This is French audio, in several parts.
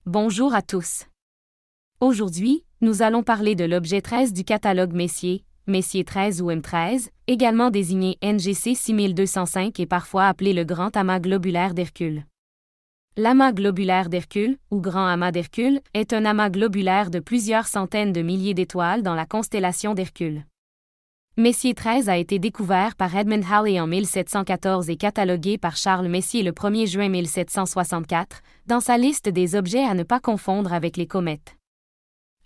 Bonjour à tous. Aujourd'hui, nous allons parler de l'objet 13 du catalogue Messier, Messier 13 ou M13, également désigné NGC 6205 et parfois appelé le grand amas globulaire d'Hercule. L'amas globulaire d'Hercule, ou grand amas d'Hercule, est un amas globulaire de plusieurs centaines de milliers d'étoiles dans la constellation d'Hercule. Messier 13 a été découvert par Edmund Halley en 1714 et catalogué par Charles Messier le 1er juin 1764, dans sa liste des objets à ne pas confondre avec les comètes.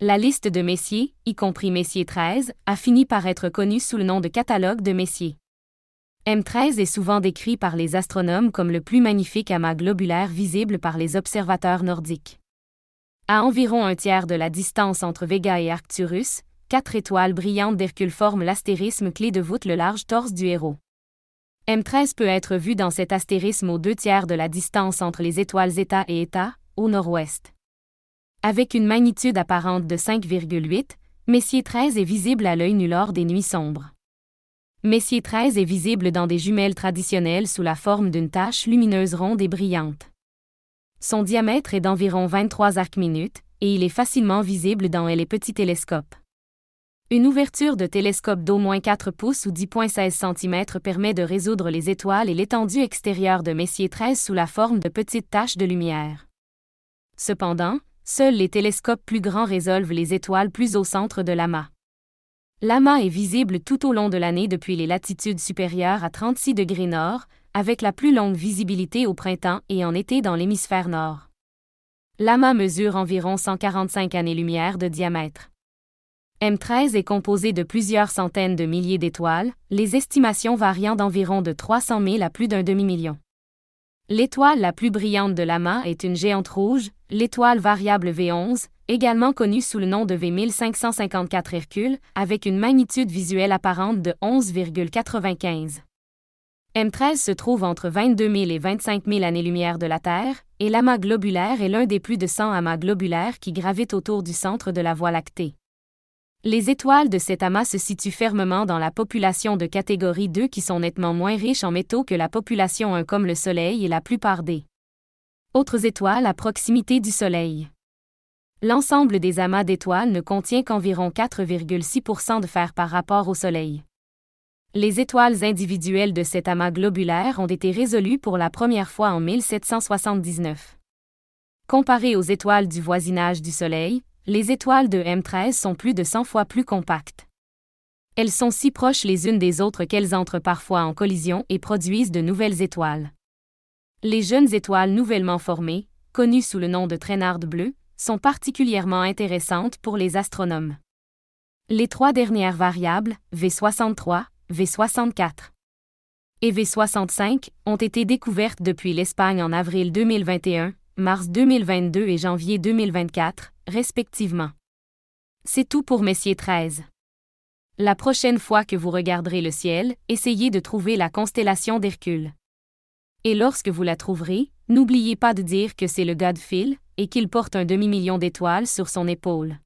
La liste de Messier, y compris Messier 13, a fini par être connue sous le nom de catalogue de Messier. M13 est souvent décrit par les astronomes comme le plus magnifique amas globulaire visible par les observateurs nordiques. À environ un tiers de la distance entre Vega et Arcturus, 4 étoiles brillantes d'Hercule forment l'astérisme clé de voûte le large torse du héros. M13 peut être vu dans cet astérisme aux 2 tiers de la distance entre les étoiles Zeta et Eta, au nord-ouest. Avec une magnitude apparente de 5,8, Messier 13 est visible à l'œil nu lors des nuits sombres. Messier 13 est visible dans des jumelles traditionnelles sous la forme d'une tache lumineuse ronde et brillante. Son diamètre est d'environ 23 arcs-minutes, et il est facilement visible dans les petits télescopes. Une ouverture de télescope d'au moins 4 pouces ou 10,16 cm permet de résoudre les étoiles et l'étendue extérieure de Messier 13 sous la forme de petites taches de lumière. Cependant, seuls les télescopes plus grands résolvent les étoiles plus au centre de l'amas. L'amas est visible tout au long de l'année depuis les latitudes supérieures à 36 degrés nord, avec la plus longue visibilité au printemps et en été dans l'hémisphère nord. L'amas mesure environ 145 années-lumière de diamètre. M13 est composé de plusieurs centaines de milliers d'étoiles, les estimations variant d'environ de 300 000 à plus d'un demi-million. L'étoile la plus brillante de l'amas est une géante rouge, l'étoile variable V11, également connue sous le nom de V1554 Hercule, avec une magnitude visuelle apparente de 11,95. M13 se trouve entre 22 000 et 25 000 années-lumière de la Terre, et l'amas globulaire est l'un des plus de 100 amas globulaires qui gravitent autour du centre de la Voie lactée. Les étoiles de cet amas se situent fermement dans la population de catégorie 2 qui sont nettement moins riches en métaux que la population 1 comme le Soleil et la plupart des autres étoiles à proximité du Soleil. L'ensemble des amas d'étoiles ne contient qu'environ 4,6% de fer par rapport au Soleil. Les étoiles individuelles de cet amas globulaire ont été résolues pour la première fois en 1779. Comparées aux étoiles du voisinage du Soleil, les étoiles de M13 sont plus de 100 fois plus compactes. Elles sont si proches les unes des autres qu'elles entrent parfois en collision et produisent de nouvelles étoiles. Les jeunes étoiles nouvellement formées, connues sous le nom de traînardes bleues, sont particulièrement intéressantes pour les astronomes. Les 3 dernières variables, V63, V64 et V65, ont été découvertes depuis l'Espagne en avril 2021, mars 2022 et janvier 2024, respectivement. C'est tout pour Messier 13. La prochaine fois que vous regarderez le ciel, essayez de trouver la constellation d'Hercule. Et lorsque vous la trouverez, n'oubliez pas de dire que c'est le gars de Phil, et qu'il porte un demi-million d'étoiles sur son épaule.